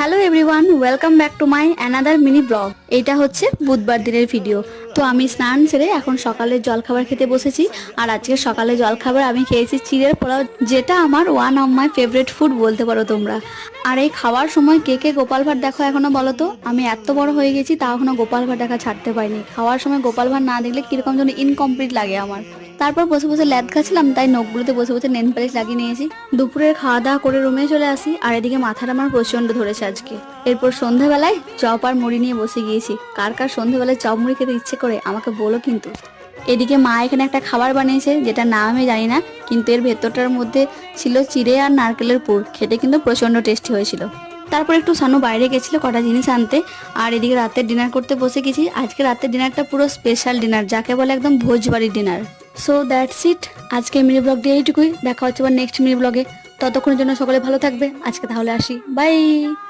Hello everyone, welcome back to my another mini blog. এটা হচ্ছে বুধবার দিনের ভিডিও। তো আমি স্নান সেরে এখন সকালের জলখাবার খেতে বসেছি। আর আজকে সকালে জলখাবার আমি খেয়েছি চিড়ের পোলাও, যেটা আমার one of my favourite food বলতে পারো তোমরা। আর এই খাওয়ার সময় কে কে গোপাল ভাঁড় দেখো এখনো বলো তো? আমি এত বড় হয়ে গেছি তাও এখনো গোপাল ভাঁড় দেখা ছাড়তে পারিনি। খাওয়ার সময় গোপাল ভাঁড় না দেখলে কিরকম যেন ইনকমপ্লিট লাগে আমার। তারপর বসে বসে ল্যাদ খাচ্ছিলাম, তাই নখগুলোতে বসে বসে নেল পালিশ লাগিয়ে নিয়েছি। দুপুরের খাওয়া দাওয়া করে রুমে চলে আসি, আর এদিকে মাথাটা আমার প্রচন্ড ধরেছে আজকে। এরপর সন্ধ্যাবেলায় চপ আর মুড়ি নিয়ে বসে গিয়েছি। কার কার সন্ধ্যাবেলায় চপ মুড়ি খেতে ইচ্ছে করে আমাকে বলো কিন্তু। এদিকে মা এখানে একটা খাবার বানিয়েছে, যেটা নাম আমি জানি না, কিন্তু এর ভেতরটার মধ্যে ছিল চিড়ে আর নারকেলের পুর। খেতে কিন্তু প্রচন্ড টেস্টি হয়েছিল। তারপর একটু সানু বাইরে গেছিল কটা জিনিস আনতে। আর এদিকে রাতের ডিনার করতে বসে গেছি। আজকে রাতের ডিনারটা পুরো স্পেশাল ডিনার, যাকে বলে একদম ভোজবাড়ির ডিনার। So that's it. আজকে মিনি ব্লগ দিয়ে এইটুকুই। দেখা হচ্ছে আবার নেক্সট মিনি ব্লগে। ততক্ষণের জন্য সকলে ভালো থাকবে। আজকে তাহলে আসি, বাই।